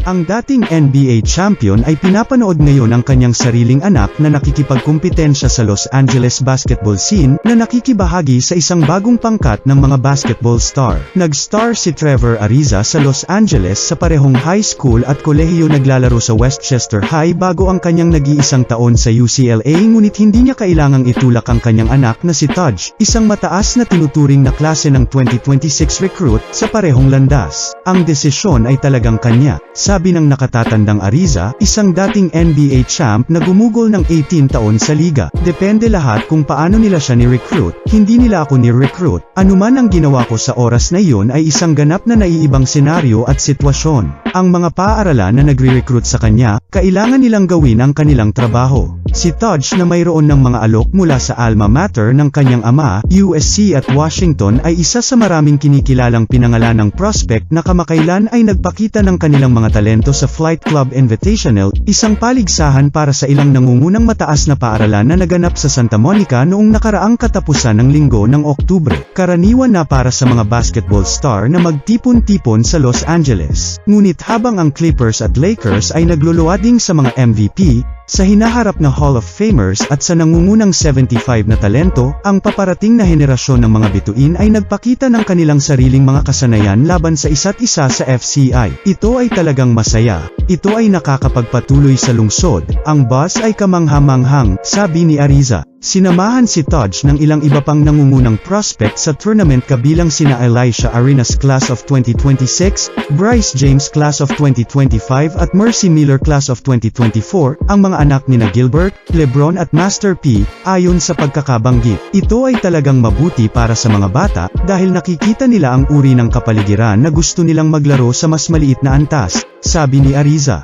Ang dating NBA champion ay pinapanood ngayon ang kanyang sariling anak na nakikipagkumpetensya sa Los Angeles basketball scene na nakikibahagi sa isang bagong pangkat ng mga basketball star. Nag-star si Trevor Ariza sa Los Angeles sa parehong high school at kolehiyo, naglalaro sa Westchester High bago ang kanyang nag-iisang taon sa UCLA, ngunit hindi niya kailangang itulak ang kanyang anak na si Taj, isang mataas na tinuturing na klase ng 2026 recruit, sa parehong landas. Ang desisyon ay talagang kanya, sabi ng nakatatandang Ariza, isang dating NBA champ na gumugol ng 18 taon sa liga. Depende lahat kung paano nila siya ni-recruit, hindi nila ako ni-recruit. Anuman ang ginawa ko sa oras na iyon ay isang ganap na naiibang senaryo at sitwasyon. Ang mga paaralan na nagre-recruit sa kanya, kailangan nilang gawin ang kanilang trabaho. Si Taj na mayroon ng mga alok mula sa alma mater ng kanyang ama, USC at Washington, ay isa sa maraming kinikilalang pinangalanang prospect na kamakailan ay nagpakita ng kanilang mga talento sa Flight Club Invitational, isang paligsahan para sa ilang nangungunang mataas na paaralan na naganap sa Santa Monica noong nakaraang katapusan ng linggo ng Oktubre. Karaniwan na para sa mga basketball star na magtipon-tipon sa Los Angeles. Ngunit habang ang Clippers at Lakers ay nagluluwading sa mga MVP, sa hinaharap na Hall of Famers at sa nangungunang 75 na talento, ang paparating na henerasyon ng mga bituin ay nagpakita ng kanilang sariling mga kasanayan laban sa isa't isa sa FCI. Ito ay talagang masaya. Ito ay nakakapagpatuloy sa lungsod. Ang buzz ay kamangha-manghang, sabi ni Ariza. Sinamahan si Taj ng ilang iba pang nangungunang prospect sa tournament kabilang sina Elisha Arenas Class of 2026, Bryce James Class of 2025 at Mercy Miller Class of 2024, ang mga anak nina Gilbert, LeBron at Master P, ayon sa pagkakabanggit. Ito ay talagang mabuti para sa mga bata, dahil nakikita nila ang uri ng kapaligiran na gusto nilang maglaro sa mas maliit na antas, sabi ni Ariza.